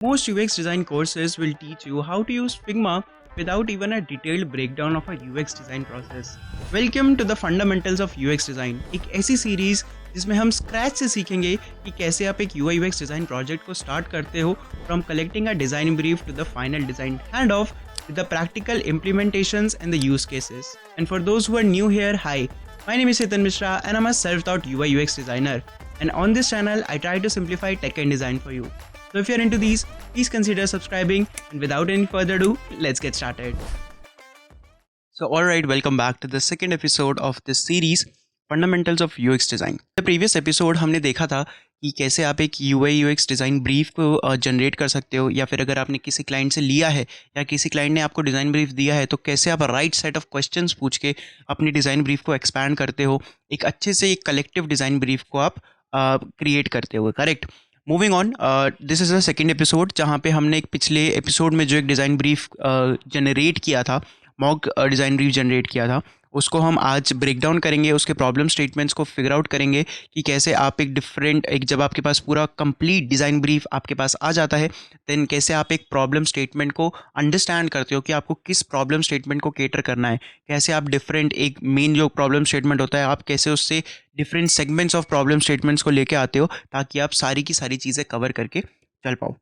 Most UX design courses will teach you how to use Figma without even a detailed breakdown of a UX design process. Welcome to the Fundamentals of UX Design, एक ऐसी series जिसमें हम scratch से सीखेंगे कि कैसे आप एक UI UX डिज़ाइन प्रोजेक्ट को स्टार्ट करते हो from collecting a design brief to the final design hand off with the practical implementations and the use cases. And for those who are new here, hi, my name is Chetan Mishra and I'm a self-taught UI UX designer. And on this channel, I try to simplify tech and design for you. So if you're into these, please consider subscribing, and without any further ado, let's get started. So alright, welcome back to the second episode of this series, Fundamentals of UX Design. The previous episode हमने देखा था कि कैसे आप एक UI UX design brief को generate कर सकते हो, या फिर अगर आपने किसी क्लाइंट से लिया है या किसी क्लाइंट ने आपको डिज़ाइन ब्रीफ दिया है तो कैसे आप राइट सेट ऑफ क्वेश्चंस पूछ के अपनी डिज़ाइन ब्रीफ को एक्सपैंड करते हो, एक अच्छे से एक कलेक्टिव डिज़ाइन ब्रीफ को आप क्रिएट करते हो, correct. Moving on, this is the second episode जहाँ पे हमने एक पिछले एपिसोड में जो एक डिज़ाइन ब्रीफ जनरेट किया था, मॉक डिज़ाइन ब्रीफ जनरेट किया था, उसको हम आज ब्रेक डाउन करेंगे, उसके प्रॉब्लम स्टेटमेंट्स को फिगर आउट करेंगे कि कैसे आप एक जब आपके पास पूरा कंप्लीट डिज़ाइन ब्रीफ आपके पास आ जाता है, देन कैसे आप एक प्रॉब्लम स्टेटमेंट को अंडरस्टैंड करते हो कि आपको किस प्रॉब्लम स्टेटमेंट को केटर करना है, कैसे आप डिफरेंट एक मेन जो प्रॉब्लम स्टेटमेंट होता है आप कैसे उससे different segments of problem statements को लेके आते हो ताकि आप सारी की सारी चीज़ें कवर करके चल पाओ।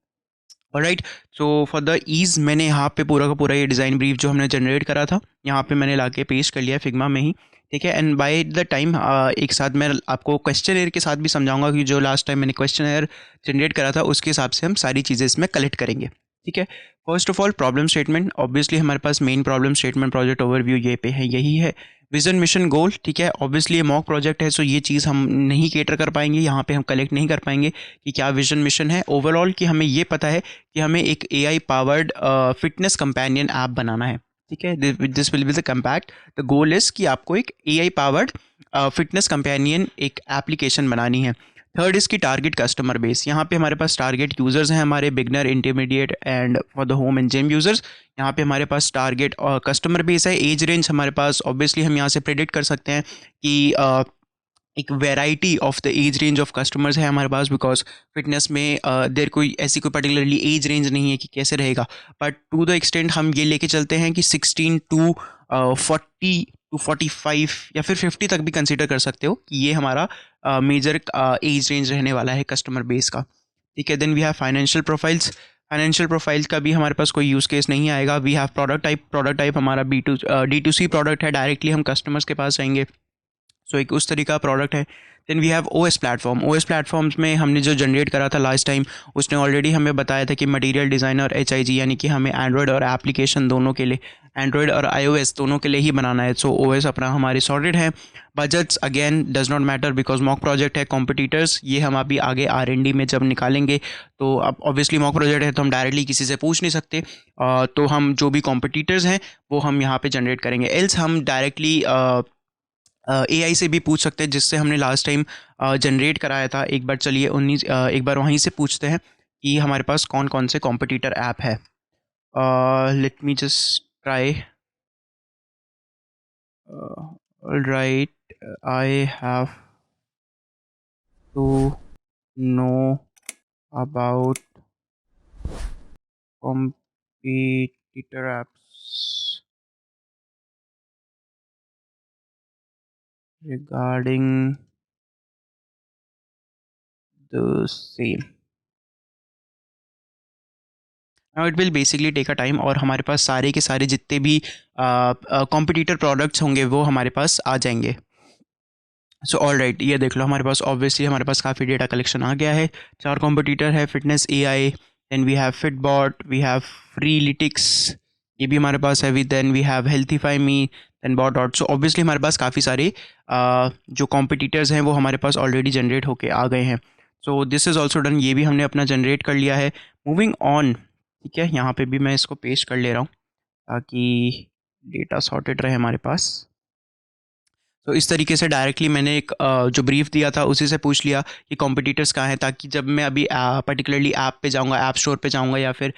Alright, so for the ease मैंने यहाँ पे पूरा का पूरा ये डिज़ाइन ब्रीफ जो हमने जनरेट करा था यहाँ पे मैंने लाके पेस्ट कर लिया फिग्मा में ही, ठीक है। एंड बाय द टाइम एक साथ मैं आपको क्वेश्चन के साथ भी समझाऊंगा कि जो लास्ट टाइम मैंने क्वेश्चन जनरेट करा था उसके हिसाब से हम सारी चीज़ें इसमें कलेक्ट करेंगे, ठीक है। First of all problem statement, obviously हमारे पास main problem statement project overview ये पे है, यही है। विजन मिशन गोल, ठीक है, ऑब्वियसली ये मॉक प्रोजेक्ट है सो ये चीज़ हम नहीं केटर कर पाएंगे, यहाँ पे हम कलेक्ट नहीं कर पाएंगे कि क्या विजन मिशन है ओवरऑल, कि हमें ये पता है कि हमें एक AI powered fitness companion app बनाना है, ठीक है। This will be the compact, the goal is कि आपको एक AI पावर्ड फिटनेस कंपेनियन एक एप्लीकेशन बनानी है। थर्ड इसकी टारगेट कस्टमर बेस, यहाँ पे हमारे पास टारगेट यूज़र्स हैं हमारे beginner, intermediate and for the home and gym users. यहाँ पे हमारे पास टारगेट और कस्टमर बेस है। एज रेंज हमारे पास ऑब्वियसली हम यहाँ से प्रेडिक्ट कर सकते हैं कि एक variety of the age range of customers है हमारे पास, बिकॉज फिटनेस में देर कोई ऐसी कोई पर्टिकुलरली एज रेंज नहीं है कि कैसे रहेगा, बट टू द एक्सटेंट हम ये लेके चलते हैं कि 16 टू 40 टू 45 या फिर 50 तक भी कंसिडर कर सकते हो कि ये हमारा मेजर एज रेंज रहने वाला है कस्टमर बेस का, ठीक है। Then we have financial profiles, financial profiles का भी हमारे पास कोई यूज़ केस नहीं आएगा। वी हैव प्रोडक्ट टाइप हमारा D2C प्रोडक्ट है, डायरेक्टली हम कस्टमर्स के पास जाएंगे, सो एक उस तरीका प्रोडक्ट है। Then we have OS platform, OS platforms में हमने जो जनरेट करा था लास्ट टाइम उसने ऑलरेडी हमें बताया था कि मटेरियल डिज़ाइनर HIG, यानी कि हमें एंड्रॉयड और एप्लीकेशन दोनों के लिए, एंड्रॉयड और iOS दोनों के लिए ही बनाना है, सो OS अपना हमारे सॉर्टेड है। Budgets again does not matter because mock project है। कॉम्पिटिटर्स ये हम अभी आगे R&D में जब निकालेंगे, तो अब ऑब्वियसली मॉक प्रोजेक्ट है तो हम डायरेक्टली किसी से पूछ नहीं सकते, तो हम जो भी कॉम्पिटिटर्स हैं वो हम यहाँ पे जनरेट करेंगे। एल्स हम डायरेक्टली AI से भी पूछ सकते हैं जिससे हमने लास्ट टाइम जनरेट कराया था। एक बार चलिए एक बार वहीं से पूछते हैं कि हमारे पास कौन कौन से कॉम्पिटिटर ऐप है। Let me just try. Alright, I have to know about competitor apps regarding the same. Now it will basically take a time, और हमारे पास सारे के सारे जितने भी कॉम्पिटिटर प्रोडक्ट्स होंगे वो हमारे पास आ जाएंगे। सो ऑल राइट, ये देख लो हमारे पास ऑब्वियसली हमारे पास काफ़ी डेटा कलेक्शन आ गया है। 4 कॉम्पिटिटर है, fitness AI, then we have Fitbot, we have Freeletics, ये भी हमारे पास है, then we have Healthify me, then bot dot. So obviously हमारे पास काफ़ी सारे जो कॉम्पिटिटर्स हैं वो हमारे पास ऑलरेडी जनरेट होके आ गए हैं। So this is also done, ये भी हमने अपना जनरेट कर लिया है। मूविंग ऑन, ठीक है, यहाँ पे भी मैं इसको पेस्ट कर ले रहा हूँ ताकि डेटा सॉर्टेड रहे हमारे पास। तो इस तरीके से डायरेक्टली मैंने एक जो ब्रीफ दिया था उसी से पूछ लिया कि कॉम्पिटिटर्स कहाँ हैं, ताकि जब मैं अभी पर्टिकुलरली ऐप पे जाऊँगा, ऐप स्टोर पे जाऊँगा या फिर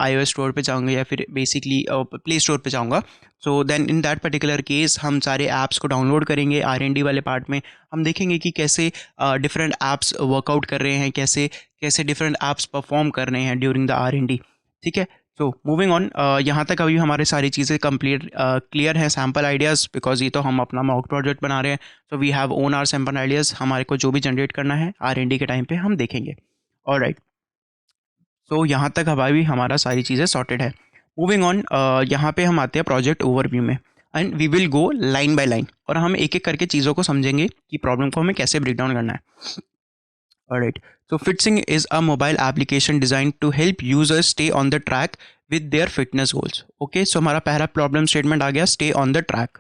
iOS स्टोर पे जाऊँगा या फिर बेसिकली प्ले स्टोर पे जाऊँगा, so then in that particular case हम सारे ऐप्स को डाउनलोड करेंगे। R&D वाले पार्ट में हम देखेंगे कि कैसे डिफरेंट ऐप्स वर्कआउट कर रहे हैं, कैसे कैसे डिफरेंट ऐप्स परफॉर्म कर रहे हैं ड्यूरिंग द R&D। ठीक है, सो मूविंग ऑन, यहाँ तक अभी हमारे सारी चीज़ें कंप्लीट क्लियर हैं, सैम्पल आइडियाज़, बिकॉज ये तो हम अपना मॉक प्रोजेक्ट बना रहे हैं। So we have own our sample ideas, हमारे को जो भी जनरेट करना है R&D के टाइम पे हम देखेंगे। ऑलराइट, सो यहाँ तक हमारी हमारा सारी चीज़ें सॉर्टेड है। मूविंग ऑन, यहाँ पे हम आते हैं प्रोजेक्ट ओवरव्यू में, and we will go line by line, और हम एक एक करके चीज़ों को समझेंगे कि प्रॉब्लम को हमें कैसे ब्रेक डाउन करना है। Alright. So Fitsing is a mobile application designed to help users stay on the track with their fitness goals. Okay, so हमारा पहला प्रॉब्लम स्टेटमेंट आ गया, stay on the track.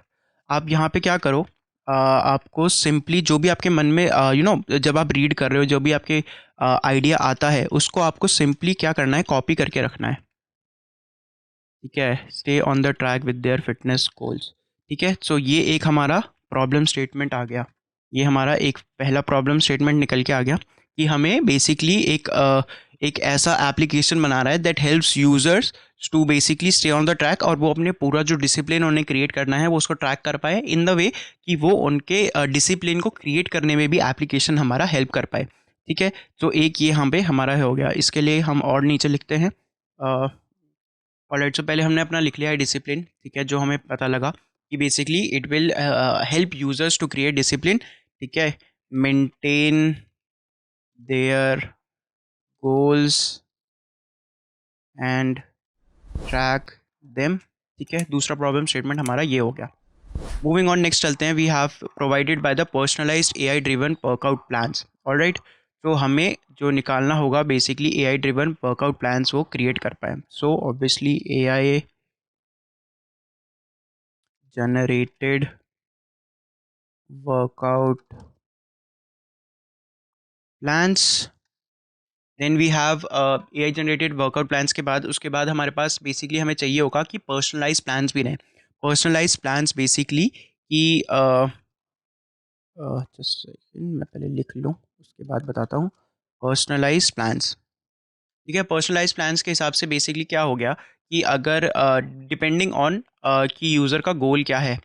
आप यहाँ पे क्या करो, आपको सिंपली जो भी आपके मन में जब आप रीड कर रहे हो, जो भी आपके आइडिया आता है, उसको आपको सिंपली क्या करना है, कॉपी करके रखना है। ठीक है, stay on the track with their fitness goals. ठीक है, सो ये एक हमारा प्रॉब्लम स्टेटमेंट आ गया। ये हमारा एक पहला प्रॉब्लम स्टेटमेंट निकल के आ गया कि हमें बेसिकली एक ऐसा एप्लीकेशन बना रहा है that helps users to basically stay on the track, और वो अपने पूरा जो डिसिप्लिन उन्हें क्रिएट करना है वो उसको ट्रैक कर पाए इन द वे कि वो उनके डिसिप्लिन को क्रिएट करने में भी एप्लीकेशन हमारा हेल्प कर पाए। ठीक है, तो एक ये यहाँ पे हमारा हो गया। इसके लिए हम और नीचे लिखते हैं। ऑलराइट, सो पहले हमने अपना लिख लिया है डिसिप्लिन। ठीक है, जो हमें पता लगा कि basically it will help users to create discipline. ठीक है, maintain their goals and track them. ठीक है, दूसरा प्रॉब्लम स्टेटमेंट हमारा ये हो गया। मूविंग ऑन, नेक्स्ट चलते हैं। We have provided by the personalized AI driven workout plans. Alright, तो हमें जो निकालना होगा basically AI driven workout plans वो क्रिएट कर पाए। So obviously AI generated workout plans, then we have AI generated workout plans के बाद उसके बाद हमारे पास बेसिकली हमें चाहिए होगा कि पर्सनलाइज प्लान्स भी रहें। पर्सनलाइज प्लान्स बेसिकली कि जस्ट मैं पहले लिख लूँ उसके बाद बताता हूँ। पर्सनलाइज प्लान्स, ठीक है, पर्सनलाइज प्लान्स के हिसाब से बेसिकली क्या हो गया कि अगर डिपेंडिंग ऑन कि यूज़र का गोल क्या है,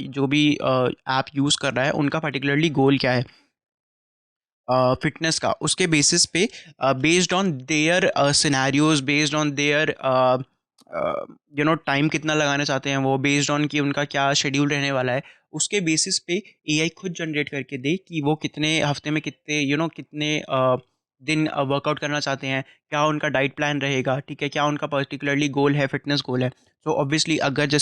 जो भी ऐप यूज़ कर रहा है उनका पर्टिकुलरली गोल क्या है फिटनेस का, उसके बेसिस पे based on their scenarios, based on their time कितना लगाना चाहते हैं वो, बेस्ड ऑन कि उनका क्या शेड्यूल रहने वाला है, उसके बेसिस पे AI खुद जनरेट करके दे कि वो कितने हफ्ते में कितने कितने दिन वर्कआउट करना चाहते हैं, क्या उनका डाइट प्लान रहेगा। ठीक है, क्या उनका पर्टिकुलरली गोल है, फिटनेस गोल है। तो ऑब्वियसली अगर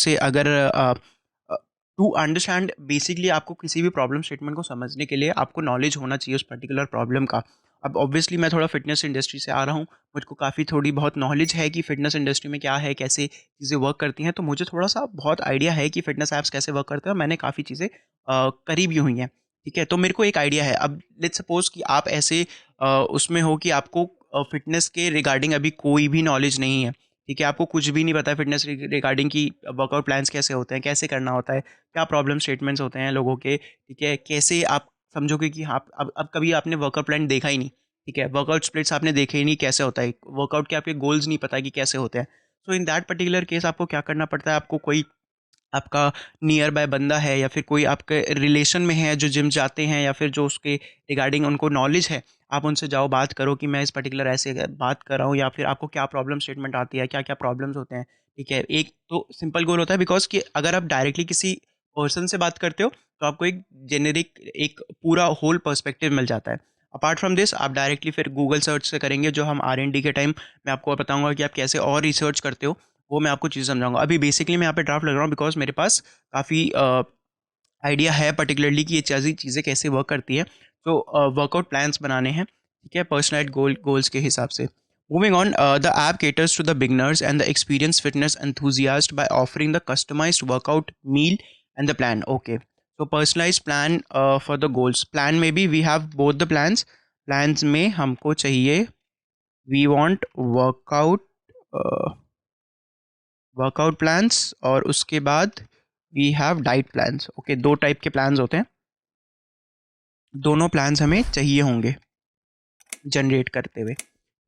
टू अंडरस्टैंड, बेसिकली आपको किसी भी प्रॉब्लम स्टेटमेंट को समझने के लिए आपको नॉलेज होना चाहिए उस पर्टिकुलर प्रॉब्लम का। अब ऑब्वियसली मैं थोड़ा फिटनेस इंडस्ट्री से आ रहा हूँ, मुझको काफ़ी थोड़ी बहुत नॉलेज है कि फिटनेस इंडस्ट्री में क्या है, कैसे चीज़ें वर्क करती हैं, तो मुझे थोड़ा सा बहुत आइडिया है कि फिटनेस ऐप्स कैसे वर्क करते हैं, और मैंने काफ़ी चीज़ें करी भी हुई हैं। ठीक है, तो मेरे को एक आइडिया है। अब लेट्स सपोज कि आप ऐसे उसमें हो कि आपको फिटनेस के रिगार्डिंग अभी कोई भी नॉलेज नहीं है। ठीक है, आपको कुछ भी नहीं पता है फिटनेस रिगार्डिंग की वर्कआउट प्लान्स कैसे होते हैं, कैसे करना होता है, क्या प्रॉब्लम स्टेटमेंट्स होते हैं लोगों के। ठीक है, कैसे आप समझोगे कि आप अब कभी आपने वर्कआउट प्लान देखा ही नहीं। ठीक है, वर्कआउट स्प्लिट्स आपने देखे ही नहीं कैसे होता है, वर्कआउट के आपके गोल्स नहीं पता कि कैसे होते हैं। सो इन दैट पर्टिकुलर केस आपको क्या करना पड़ता है, आपको कोई आपका नियर बाय बंदा है या फिर कोई आपके रिलेशन में है जो जिम जाते हैं, या फिर जो उसके रिगार्डिंग उनको नॉलेज है, आप उनसे जाओ, बात करो कि मैं इस पर्टिकुलर ऐसे बात कर रहा हूँ, या फिर आपको क्या प्रॉब्लम स्टेटमेंट आती है, क्या क्या प्रॉब्लम्स होते हैं। ठीक है, एक तो सिंपल गोल होता है, बिकॉज कि अगर आप डायरेक्टली किसी पर्सन से बात करते हो तो आपको एक जेनेरिक, एक पूरा होल पर्सपेक्टिव मिल जाता है। अपार्ट फ्रॉम दिस आप डायरेक्टली फिर गूगल सर्च से करेंगे, जो हम R&D के टाइम मैं आपको बताऊंगा कि आप कैसे और रिसर्च करते हो, वो मैं आपको चीज़ समझाऊंगा। अभी बेसिकली मैं यहाँ पे ड्राफ्ट लग रहा हूँ बिकॉज मेरे पास काफ़ी आइडिया है पर्टिकुलरली कि ये चीज़ें कैसे वर्क करती हैं। तो वर्कआउट प्लान्स बनाने हैं, ठीक है, पर्सनलाइज्ड गोल्स के हिसाब से। Moving on, the app caters to the beginners and the experience fitness enthusiast by offering the customized workout meal and the plan. Okay, so personalized plan for the goals plan में भी we have both the plans में हमको चाहिए we want workout uh, workout plans, और उसके बाद we have diet plans. Okay, दो type के प्लान्स होते हैं, दोनों प्लान्स हमें चाहिए होंगे जनरेट करते हुए।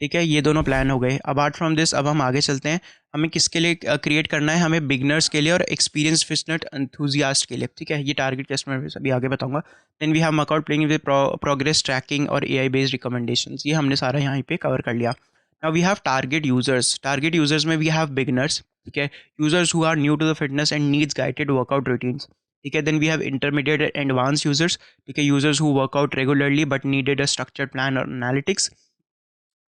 ठीक है, ये दोनों प्लान हो गए। अपार्ट फ्रॉम दिस अब हम आगे चलते हैं। हमें किसके लिए क्रिएट करना है? हमें बिगनर्स के लिए और एक्सपीरियंस फिशनट एंथुजियास्ट के लिए। ठीक है, ये टारगेट कस्टमर अभी आगे बताऊंगा। Then we have workout playing with progress tracking और एआई बेस्ड रिकमेंडेशंस, ये हमने सारा यहाँ पे कवर कर लिया। Now we have target users. Target users में वी हैव बिगनर्स, ठीक है, users who are new to the fitness and needs guided workout routines. ठीक है, then we have intermediate and advance users, ठीक है, users who workout regularly but needed a structured plan और analytics.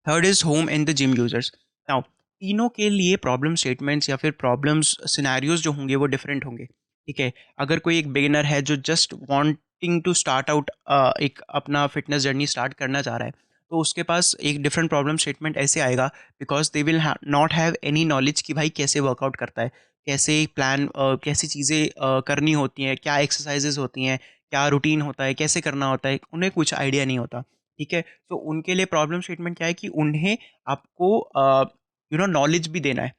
Third is home and the gym users. Now तीनों के लिए problem statements या फिर प्रॉब्लम्स सिनेरियोज जो होंगे वो डिफरेंट होंगे। ठीक है, अगर कोई एक बिगिनर है जो just wanting to start out एक अपना फिटनेस जर्नी स्टार्ट करना चाह रहा है, तो उसके पास एक डिफरेंट प्रॉब्लम स्टेटमेंट ऐसे आएगा, because they will not have any knowledge कि भाई कैसे वर्कआउट करता है, कैसे प्लान, कैसी चीज़ें करनी होती हैं, क्या एक्सरसाइजेज होती हैं, क्या रूटीन होता है, कैसे करना होता है, उन्हें कुछ आइडिया नहीं होता। ठीक है, तो उनके लिए प्रॉब्लम स्टेटमेंट क्या है कि उन्हें आपको नॉलेज भी देना है।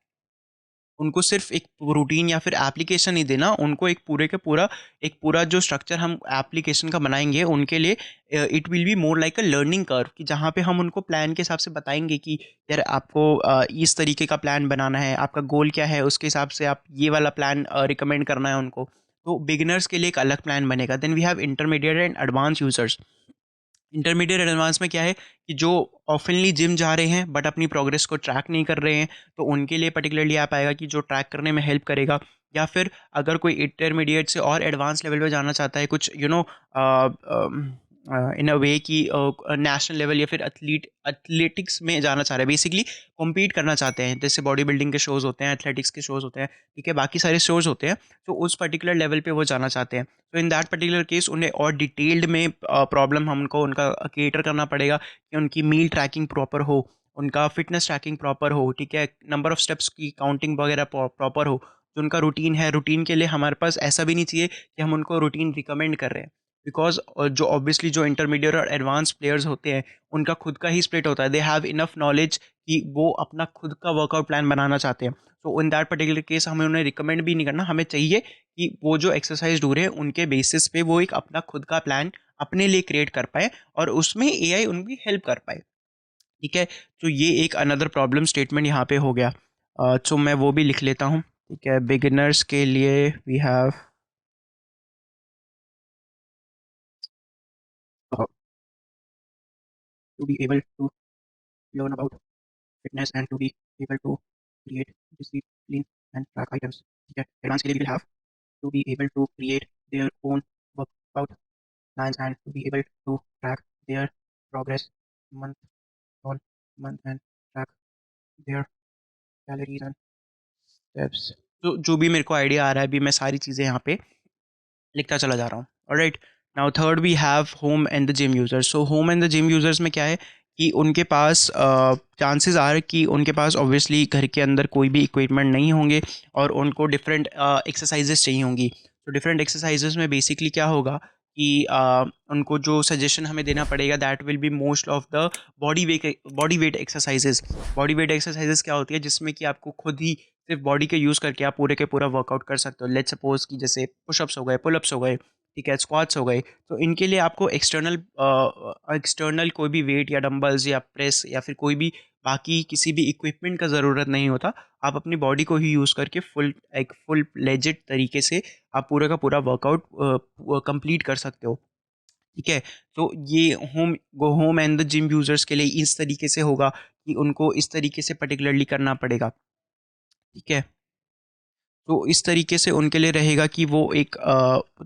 उनको सिर्फ एक रूटीन या फिर एप्लीकेशन नहीं देना, उनको एक पूरे के पूरा एक पूरा जो स्ट्रक्चर हम एप्लीकेशन का बनाएंगे उनके लिए, it will be more like a learning curve, कि जहाँ पे हम उनको प्लान के हिसाब से बताएंगे कि यार आपको इस तरीके का प्लान बनाना है, आपका गोल क्या है, उसके हिसाब से आप ये वाला प्लान रिकमेंड करना है उनको। तो बिगिनर्स के लिए एक अलग प्लान बनेगा। Then we have intermediate and advance users. Intermediate advance में क्या है कि जो ऑफनली जिम जा रहे हैं बट अपनी प्रोग्रेस को ट्रैक नहीं कर रहे हैं, तो उनके लिए पर्टिकुलरली ऐप आएगा कि जो ट्रैक करने में हेल्प करेगा। या फिर अगर कोई इंटरमीडिएट से और एडवांस लेवल पे जाना चाहता है, कुछ इन अ वे कि नेशनल लेवल या फिर एथलेटिक्स में जाना चाह रहे हैं, बेसिकली कॉम्पीट करना चाहते हैं, जैसे बॉडी बिल्डिंग के शोज़ होते हैं, एथलेटिक्स के शोज़ होते हैं, ठीक है, बाकी सारे शोज़ होते हैं, तो उस पर्टिकुलर लेवल पे वो जाना चाहते हैं। तो इन दैट पर्टिकुलर केस उन्हें और डिटेल्ड में प्रॉब्लम हम उनको उनका केटर करना पड़ेगा कि उनकी मील ट्रैकिंग प्रॉपर हो, उनका फिटनेस ट्रैकिंग प्रॉपर हो, ठीक है, नंबर ऑफ स्टेप्स की काउंटिंग वगैरह प्रॉपर हो, जो उनका रूटीन है, रूटीन के लिए हमारे पास ऐसा भी नहीं चाहिए कि हम उनको रूटीन रिकमेंड कर रहे हैं, बिकॉज जो ऑब्वियसली जो इंटरमीडिएट और एडवांस प्लेयर्स होते हैं उनका खुद का ही स्प्लिट होता है, दे हैव इनफ नॉलेज कि वो अपना खुद का वर्कआउट प्लान बनाना चाहते हैं। तो इन दैट पर्टिकुलर केस हमें उन्हें रिकमेंड भी नहीं करना, हमें चाहिए कि वो जो एक्सरसाइज ढूंढ रहे हैं उनके बेसिस पे वो एक अपना खुद का प्लान अपने लिए क्रिएट कर पाए और उसमें एआई उनकी हेल्प कर पाए। ठीक है, तो ये एक अनदर प्रॉब्लम स्टेटमेंट यहाँ पे हो गया। तो मैं वो भी लिख लेता हूँ। ठीक है, बिगिनर्स के लिए we have to be able to learn about fitness and to be able to create discipline and track items. ठीक है, एडवांस के लिए will have to be able to create their own workout plans and to be able to track their progress month on month and track their calories and steps। तो जो भी मेरे को idea आ रहा है अभी मैं सारी चीज़ें यहाँ पे लिखता चला जा रहा हूँ। Alright, now third we have home and the gym users. So home and the gym users में क्या है कि उनके पास चांसेस आ रहे कि उनके पास ऑब्वियसली घर के अंदर कोई भी इक्विपमेंट नहीं होंगे और उनको डिफरेंट एक्सरसाइजेस चाहिए होंगी। तो डिफरेंट एक्सरसाइजेस में बेसिकली क्या होगा कि उनको जो सजेशन हमें देना पड़ेगा that will be most of the body weight exercises. Body weight exercises क्या होती है जिसमें कि आपको खुद ही सिर्फ बॉडी के यूज़ करके आप पूरे के पूरा वर्कआउट कर सकते हो। लेट्स सपोज कि जैसे पुशअप्स हो गए, पुलअप्स हो गए, ठीक है, स्क्वाट्स हो गए। तो इनके लिए आपको एक्सटर्नल कोई भी वेट या डंबल्स या प्रेस या फिर कोई भी बाकी किसी भी इक्विपमेंट का ज़रूरत नहीं होता। आप अपनी बॉडी को ही यूज़ करके फुल लेजिट तरीके से आप पूरे का पूरा वर्कआउट कंप्लीट कर सकते हो। ठीक है, तो ये home and the gym users के लिए इस तरीके से होगा कि उनको इस तरीके से पर्टिकुलरली करना पड़ेगा। ठीक है, तो इस तरीके से उनके लिए रहेगा कि वो एक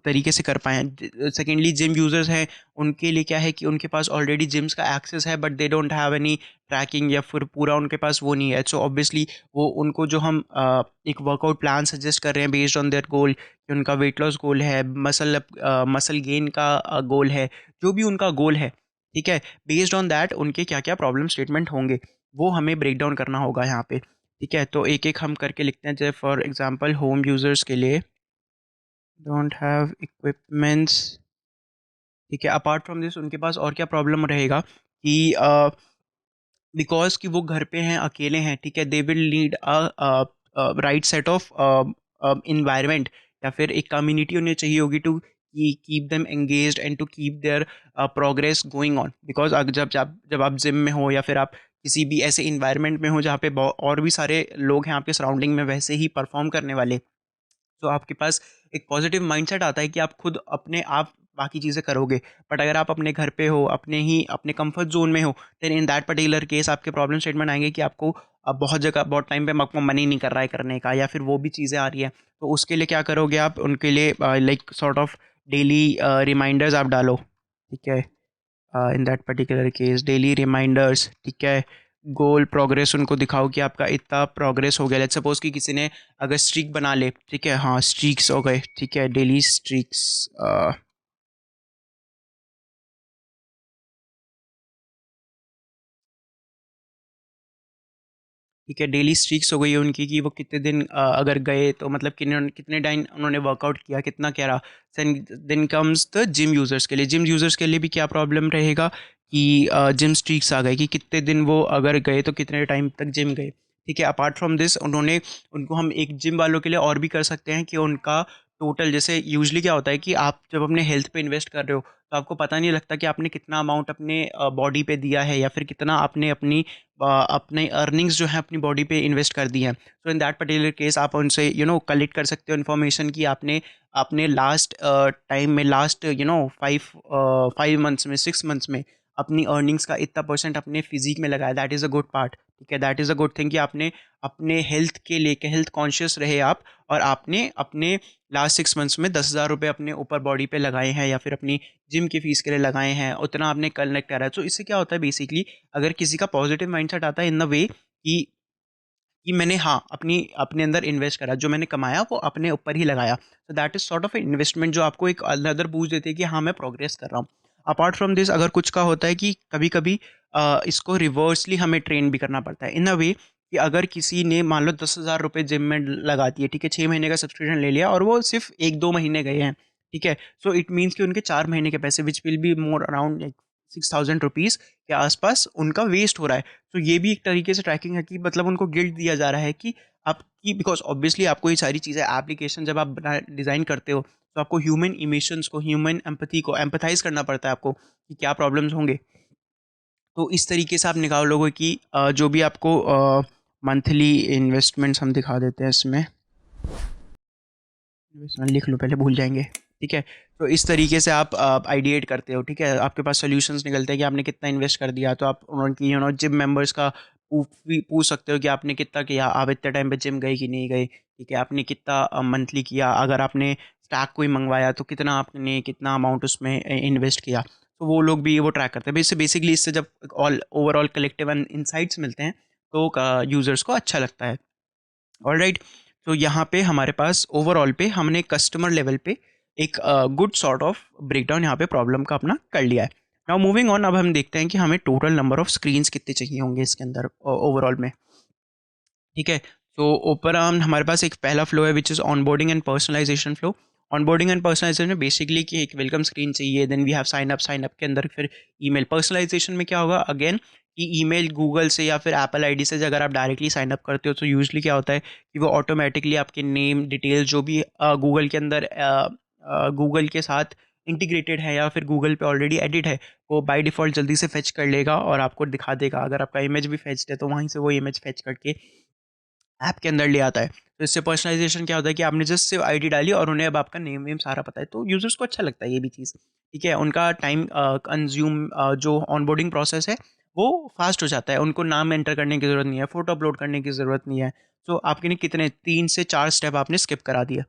तरीके से कर पाएँ। सेकेंडली जिम यूज़र्स हैं, उनके लिए क्या है कि उनके पास ऑलरेडी जिम्स का एक्सेस है but they don't have any tracking या फिर पूरा उनके पास वो नहीं है। सो ऑब्वियसली वो उनको जो हम एक वर्कआउट प्लान सजेस्ट कर रहे हैं बेस्ड ऑन देयर गोल, कि उनका वेट लॉस गोल है, मसल गेन का गोल है, जो भी उनका गोल है, ठीक है? बेस्ड ऑन दैट उनके क्या-क्या प्रॉब्लम स्टेटमेंट होंगे, वो हमें ब्रेक डाउन करना होगा यहाँ पे। ठीक है, तो एक-एक हम करके लिखते हैं। जैसे फॉर एग्जांपल होम यूज़र्स के लिए डोंट हैव इक्विपमेंट्स, ठीक है, अपार्ट फ्रॉम दिस उनके पास और क्या प्रॉब्लम रहेगा कि बिकॉज़ कि वो घर पे हैं, अकेले हैं, ठीक है, they will need right set of environment या फिर एक कम्युनिटी उन्हें चाहिए होगी to keep them engaged and to keep their progress going on. Because जब आप जिम में हो या फिर आप किसी भी ऐसे इन्वायरमेंट में हो जहाँ पे और भी सारे लोग हैं आपके सराउंडिंग में वैसे ही परफॉर्म करने वाले, तो आपके पास एक पॉजिटिव माइंडसेट आता है कि आप खुद अपने आप बाकी चीज़ें करोगे। बट अगर आप अपने घर पे हो, अपने कंफर्ट जोन में हो, then in that particular case आपके प्रॉब्लम स्टेटमेंट आएंगे कि आपको अब बहुत टाइम पे आपको मनी नहीं कर रहा है करने का, या फिर वो भी चीज़ें आ रही है। तो उसके लिए क्या करोगे आप, उनके लिए like sort of daily reminders आप डालो, ठीक है। In that particular case daily reminders, ठीक है। गोल प्रोग्रेस उनको दिखाओ कि आपका इतना प्रोग्रेस हो गया। लेट्स सपोज कि किसी ने अगर स्ट्रीक बना ले, ठीक है, हाँ स्ट्रीक्स हो गए, ठीक है, डेली स्ट्रीक्स, ठीक है, डेली स्ट्रीक्स हो गई है उनकी कि वो कितने दिन अगर गए तो मतलब कितने कितने टाइम उन्होंने वर्कआउट किया, कितना क्या रहा। Then comes the gym users के लिए। जिम यूज़र्स के लिए भी क्या प्रॉब्लम रहेगा कि जिम स्ट्रीक्स आ गए कि कितने दिन वो अगर गए तो कितने टाइम तक जिम गए, ठीक है। अपार्ट फ्रॉम दिस उनको हम एक जिम वालों के लिए और भी कर सकते हैं कि उनका टोटल, जैसे यूजली क्या होता है कि आप जब अपने हेल्थ पे इन्वेस्ट कर रहे हो तो आपको पता नहीं लगता कि आपने कितना अमाउंट अपने बॉडी पे दिया है या फिर कितना आपने अपने अर्निंग्स जो है अपनी बॉडी पे इन्वेस्ट कर दी हैं। सो इन दैट पर्टिकुलर केस आप उनसे कलेक्ट कर सकते हो इन्फॉर्मेशन कि आपने अपने लास्ट टाइम में, लास्ट 5 मंथ्स में, 6 मंथ्स में अपनी अर्निंग्स का इतना परसेंट अपने फिजिक में लगाया। That is a good part, ठीक है। That is a good thing कि आपने अपने हेल्थ के लेके हेल्थ कॉन्शियस रहे आप, और आपने अपने लास्ट 6 मंथ्स में 10,000 रुपये अपने ऊपर बॉडी पे लगाए हैं या फिर अपनी जिम की फीस के लिए लगाए हैं, उतना आपने कलेक्ट करा है। तो इससे क्या होता है बेसिकली, अगर किसी का पॉजिटिव माइंडसेट आता है इन द वे कि मैंने, हाँ, अपनी अपने अंदर इन्वेस्ट करा, जो मैंने कमाया वो अपने ऊपर ही लगाया, तो that is sort of investment जो आपको एक अनदर बूस्ट देती है कि हाँ मैं प्रोग्रेस कर रहा हूँ। अपार्ट फ्रॉम दिस, अगर कुछ का होता है कि कभी कभी इसको रिवर्सली हमें ट्रेन भी करना पड़ता है इन अ वे कि अगर किसी ने मान लो 10,000 रुपये जिम में लगा दिए, ठीक है, 6 महीने का सब्सक्रिप्शन ले लिया और वो सिर्फ 1-2 महीने गए हैं, ठीक है। सो इट मीन्स कि उनके 4 महीने के पैसे which will be more around 6,000 rupees के आसपास उनका वेस्ट हो रहा है। तो ये भी एक तरीके से ट्रैकिंग है कि मतलब उनको गिल्ट दिया जा रहा है कि आपकी, बिकॉज ऑब्वियसली आपको ये सारी चीज़ें एप्लीकेशन जब आप डिज़ाइन करते हो तो आपको ह्यूमन इमोशंस को, ह्यूमन एम्पैथी को एम्पैथाइज करना पड़ता है आपको कि क्या प्रॉब्लम्स होंगे। तो इस तरीके से आप निकाल लोगे कि जो भी आपको मंथली इन्वेस्टमेंट्स हम दिखा देते हैं इसमें, इन्वेस्टमेंट लिख लो पहले भूल जाएंगे, ठीक है। तो इस तरीके से आप आइडिएट करते हो, ठीक है, आपके पास सोल्यूशंस निकलते हैं कि आपने कितना इन्वेस्ट कर दिया। तो आप उनकी जिम मेंबर्स का पूछ सकते हो कि आपने कितना किया, आप इतने टाइम पे जिम गए कि नहीं गए, ठीक है, आपने कितना मंथली किया, अगर आपने स्टॉक कोई मंगवाया तो कितना आपने कितना अमाउंट उसमें इन्वेस्ट किया। तो वो लोग भी वो ट्रैक करते हैं बेसिकली। इससे जब ऑल ओवरऑल कलेक्टिव इनसाइट्स मिलते हैं तो यूज़र्स को अच्छा लगता है। ऑलराइट, तो यहाँ पे हमारे पास ओवरऑल पे हमने कस्टमर लेवल पे एक गुड सॉर्ट ऑफ ब्रेकडाउन यहाँ पे प्रॉब्लम का अपना कर लिया है। नाउ मूविंग ऑन, अब हम देखते हैं कि हमें टोटल नंबर ऑफ स्क्रीन्स कितने चाहिए होंगे इसके अंदर ओवरऑल में, ठीक है। तो ऊपर हम हमारे पास एक पहला फ्लो है which is onboarding and personalization flow. Onboarding and personalization में बेसिकली कि एक वेलकम स्क्रीन चाहिए, then we have sign up के अंदर फिर ईमेल। पर्सनलाइजेशन में क्या होगा अगेन कि ईमेल गूगल से या फिर एप्पल आईडी से अगर आप डायरेक्टली साइन अप करते हो तो यूजली क्या होता है कि वो ऑटोमेटिकली आपके नेम डिटेल्स जो भी गूगल के अंदर गूगल के साथ इंटीग्रेटेड है या फिर गूगल पे ऑलरेडी एडिट है, वो बाय डिफ़ॉल्ट जल्दी से फेच कर लेगा और आपको दिखा देगा। अगर आपका इमेज भी फेच्ड है तो वहीं से वो इमेज फेच करके ऐप के अंदर ले आता है। तो इससे पर्सनलाइजेशन क्या होता है कि आपने जस्ट सिर्फ आईडी डाली और उन्हें अब आपका नेम वेम सारा पता है, तो यूज़र्स को अच्छा लगता है ये भी चीज़, ठीक है। उनका टाइम कंज्यूम जो ऑनबोर्डिंग प्रोसेस है वो फास्ट हो जाता है, उनको नाम एंटर करने की ज़रूरत नहीं है, फ़ोटो अपलोड करने की ज़रूरत नहीं है। तो आपके ने कितने 3 से 4 स्टेप आपने स्किप करा दिया।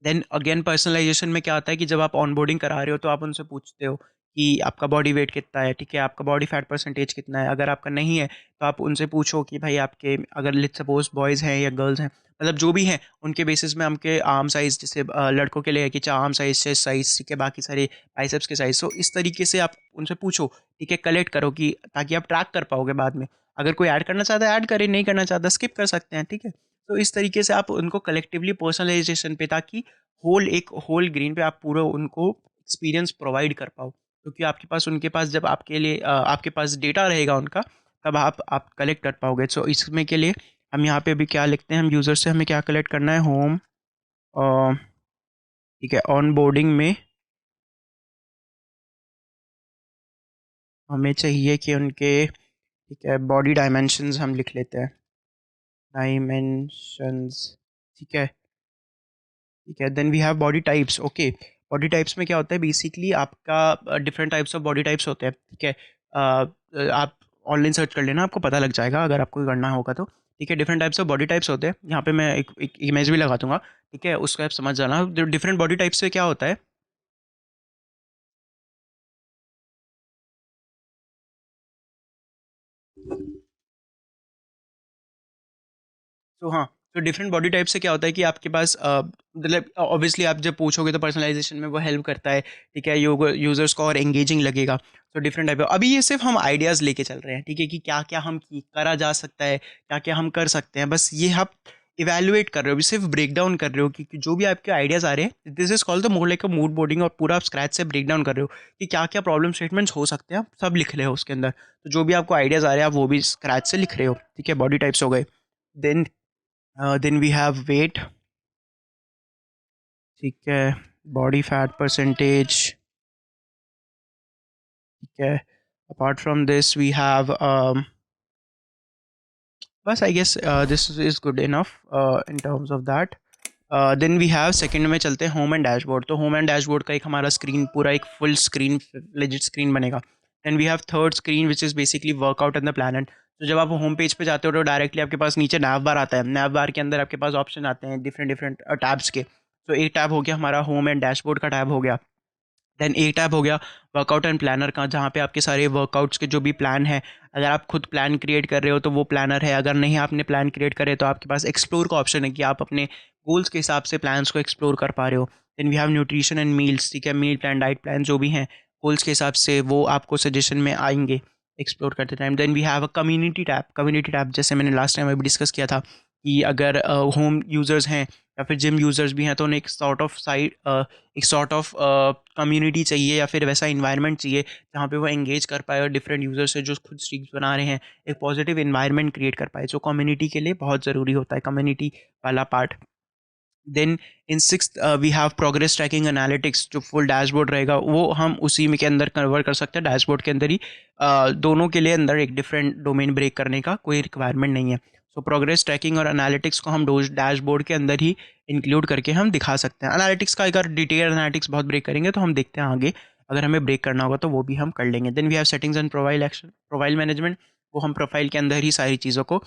देन अगेन पर्सनलाइजेशन में क्या आता है कि जब आप ऑनबोर्डिंग करा रहे हो तो आप उनसे पूछते हो कि आपका बॉडी वेट कितना है, ठीक है, आपका बॉडी फैट परसेंटेज कितना है। अगर आपका नहीं है तो आप उनसे पूछो कि भाई आपके, अगर लेट्स सपोज बॉयज़ हैं या गर्ल्स हैं, मतलब जो भी हैं उनके बेसिस में हमके आर्म साइज़, जैसे लड़कों के लिए है कि चाहे आर्म साइज़, चेस्ट साइज़, ठीक है, बाकी सारे बाइसेप्स के साइज़। तो इस तरीके से आप उनसे पूछो, ठीक है, कलेक्ट करो कि ताकि आप ट्रैक कर पाओगे बाद में। अगर कोई ऐड करना चाहता है ऐड करे, नहीं करना चाहता स्किप कर सकते हैं, ठीक है। तो इस तरीके से आप उनको कलेक्टिवली पर्सनलाइजेशन पे, ताकि एक होल ग्रीन पे आप पूरा उनको एक्सपीरियंस प्रोवाइड कर पाओ, क्योंकि आपके पास उनके पास जब आपके लिए आपके पास डेटा रहेगा उनका, तब आप कलेक्ट कर पाओगे। सो इसमें के लिए हम यहाँ पे अभी क्या लिखते हैं, हम यूज़र से हमें क्या कलेक्ट करना है, होम ठीक है, ऑन बोर्डिंग में हमें चाहिए कि उनके, ठीक है, बॉडी डायमेंशंस हम लिख लेते हैं, डायमेंशंस, ठीक है। ठीक है, then we have body types. Okay, body types में क्या होता है, बेसिकली आपका different types of body types होते हैं, ठीक है। आप ऑनलाइन सर्च कर लेना, आपको पता लग जाएगा अगर आपको करना होगा तो। ठीक है, different types of body types होते हैं, यहाँ पे मैं एक इमेज भी लगा दूंगा, ठीक है, उसको आप समझ जाना डिफरेंट बॉडी टाइप्स से क्या होता है। तो हाँ, तो डिफरेंट बॉडी टाइप से क्या होता है कि आपके पास मतलब ऑब्वियसली आप जब पूछोगे तो पर्सनलाइजेशन में वो हेल्प करता है, ठीक है, यूजर्स को और एंगेजिंग लगेगा। तो डिफरेंट टाइप, अभी ये सिर्फ हम आइडियाज़ लेके चल रहे हैं, ठीक है, कि क्या क्या हम करा जा सकता है, क्या क्या हम कर सकते हैं, बस ये आप इवेलुएट कर रहे हो, अभी सिर्फ ब्रेक डाउन कर रहे हो कि जो भी आपके आइडियाज़ आ रहे हैं, this is called the more like a mood boarding, और पूरा आप स्क्रैच से ब्रेक डाउन कर रहे हो कि क्या क्या प्रॉब्लम स्टेटमेंट्स हो सकते हैं, आप सब लिख रहे हो उसके अंदर। तो जो भी आपको आइडियाज़ आ रहे हैं आप वो भी स्क्रैच से लिख रहे हो, ठीक है, बॉडी टाइप्स हो गए। देन वी हैव वेट, ठीक है, बॉडी फैट परसेंटेज, ठीक है। Apart from this we have बस I guess this is good enough in terms of that. Then we have second में चलते हैं होम एंड डैशबोर्ड। तो होम एंड डैशबोर्ड का एक हमारा स्क्रीन, पूरा एक फुल स्क्रीन लेजिट स्क्रीन बनेगा। Then we have third screen which is basically workout and the plan. तो जब आप होम पेज पे जाते हो तो डायरेक्टली आपके पास नीचे नैव बार आता है, नैव बार के अंदर आपके पास ऑप्शन आते हैं डिफरेंट डिफरेंट टैब्स के। तो एक टैब हो गया हमारा होम एंड डैशबोर्ड का टैब हो गया। देन एक टैब हो गया वर्कआउट एंड प्लानर का, जहाँ पे आपके सारे वर्कआउट्स के जो भी प्लान है, अगर आप खुद प्लान क्रिएट कर रहे हो तो वो प्लानर है, अगर नहीं आपने प्लान क्रिएट करे तो आपके पास एक्सप्लोर का ऑप्शन है कि आप अपने गोल्स के हिसाब से प्लान्स को एक्सप्लोर कर पा रहे हो। Then we have nutrition and meals, ठीक है, मील प्लान, डाइट प्लान जो भी हैं गोल्स के हिसाब से वो आपको सजेशन में आएंगे एक्सप्लोर करते time. Then we have a community tab. Community tab जैसे मैंने लास्ट टाइम अभी डिस्कस किया था कि अगर होम यूज़र्स हैं या फिर जिम यूज़र्स भी हैं तो उन्हें एक सॉर्ट ऑफ साइड, एक सॉर्ट ऑफ कम्युनिटी चाहिए या फिर वैसा इन्वायरमेंट चाहिए जहाँ पे वो एंगेज कर पाए और डिफरेंट यूज़र्स से जो खुद स्ट्रीक्स बना रहे हैं एक पॉजिटिव इन्वायरमेंट क्रिएट कर पाए, जो कम्युनिटी के लिए बहुत ज़रूरी होता है, कम्युनिटी वाला part. Then in six we have progress tracking analytics, जो फुल डैशबोर्ड रहेगा वो हम उसी में के अंदर कन्वर्ट कर सकते हैं, डैशबोर्ड के अंदर ही। दोनों के लिए अंदर एक डिफरेंट डोमेन ब्रेक करने का कोई रिक्वायरमेंट नहीं है। सो प्रोग्रेस ट्रैकिंग और एनालिटिक्स को हम डैशबोर्ड के अंदर ही इंक्लूड करके हम दिखा सकते हैं। एनालिटिक्स का अगर डिटेल एनालिटिक्स बहुत ब्रेक करेंगे तो हम देखते हैं आगे, अगर हमें ब्रेक करना होगा तो वो भी हम कर लेंगे। Then we have settings and profile action, profile management, वो हम प्रोफाइल के अंदर ही सारी चीज़ों को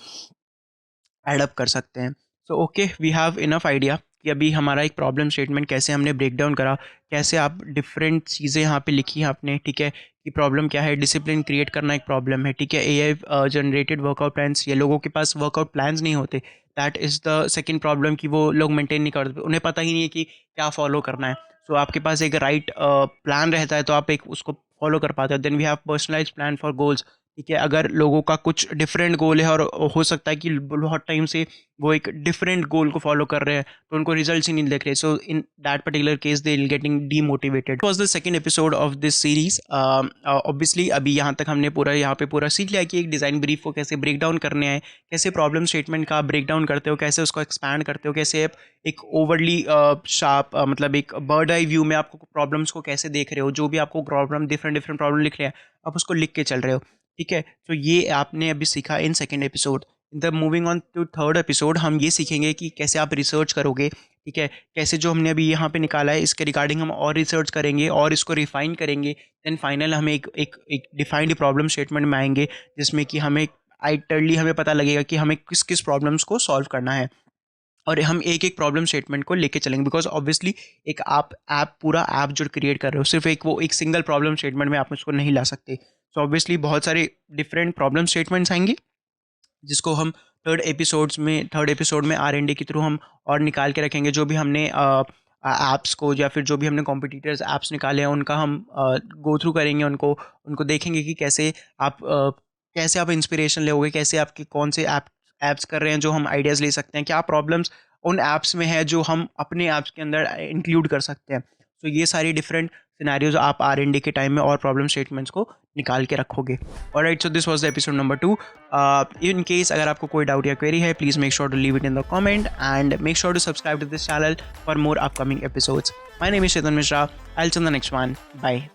एडअप कर सकते हैं। So okay, we have enough idea कि अभी हमारा एक प्रॉब्लम स्टेटमेंट कैसे हमने ब्रेक डाउन करा, कैसे आप डिफरेंट चीज़ें यहाँ पे लिखी हैं आपने, ठीक है, कि प्रॉब्लम क्या है, डिसिप्लिन क्रिएट करना एक प्रॉब्लम है, ठीक है, एआई जनरेटेड वर्कआउट प्लान्स, ये लोगों के पास वर्कआउट प्लान्स नहीं होते, that is the second problem, कि वो लोग मेंटेन नहीं करते, उन्हें पता ही नहीं है कि क्या फॉलो करना है। सो आपके पास एक राइट प्लान रहता है तो आप एक उसको फॉलो कर पाते हो। Then we have personalize plan for goals, ठीक है, अगर लोगों का कुछ डिफरेंट गोल है और हो सकता है कि बहुत टाइम से वो एक डिफरेंट गोल को फॉलो कर रहे हैं तो उनको रिजल्ट्स ही नहीं दिख रहे, so in that particular case they will getting demotivated. Was the second episode of this series. Obviously अभी यहाँ तक हमने पूरा यहाँ पे पूरा सीख लिया कि एक डिज़ाइन ब्रीफ को कैसे ब्रेक डाउन करने हैं, कैसे प्रॉब्लम स्टेटमेंट का ब्रेक डाउन करते हो, कैसे उसको एक्सपैंड करते हो, कैसे आप एक ओवरली शार्प मतलब एक बर्ड आई व्यू में आपको प्रॉब्लम्स को कैसे देख रहे हो, जो भी आपको प्रॉब्लम डिफरेंट डिफरेंट प्रॉब्लम लिख रहे हैं आप उसको लिख के चल रहे हो, ठीक है। तो ये आपने अभी सीखा in second episode. The moving on to third episode हम ये सीखेंगे कि कैसे आप रिसर्च करोगे, ठीक है, कैसे जो हमने अभी यहाँ पे निकाला है इसके रिगार्डिंग हम और रिसर्च करेंगे और इसको रिफाइन करेंगे। देन फाइनल हम एक डिफाइंड प्रॉब्लम स्टेटमेंट में आएंगे जिसमें कि हमें आइटरली हमें पता लगेगा कि हमें किस किस प्रॉब्लम्स को सॉल्व करना है, और हम एक एक प्रॉब्लम स्टेटमेंट को लेके चलेंगे, बिकॉज ऑब्वियसली एक आप ऐप पूरा ऐप जो क्रिएट कर रहे हो सिर्फ एक वो एक सिंगल प्रॉब्लम स्टेटमेंट में आप उसको नहीं ला सकते। सो ऑब्वियसली बहुत सारे डिफरेंट प्रॉब्लम स्टेटमेंट्स आएंगे जिसको हम थर्ड एपिसोड में आर एन डी के थ्रू हम और निकाल के रखेंगे, जो भी हमने ऐप्स को या फिर जो भी हमने कॉम्पिटिटर्स ऐप्स निकाले हैं उनका हम गो थ्रू करेंगे, उनको उनको देखेंगे कि कैसे आप इंस्पिरेशन लोगे, कैसे आपके कौन से ऐप्स कर रहे हैं जो हम आइडियाज़ ले सकते हैं, क्या प्रॉब्लम्स उन ऐप्स में है जो हम अपने ऐप्स के अंदर इंक्लूड कर सकते हैं। तो ये सारी डिफरेंट सिनेरियोज आप R&D के टाइम में और प्रॉब्लम स्टेटमेंट्स को निकाल के रखोगे। Alright, so this was the episode number 2। In case अगर आपको कोई डाउट या क्वेरी है, please make sure to leave it in the comment and make sure to subscribe to this channel for more upcoming episodes. My name is Chetan Mishra. I will see you in the next one. Bye.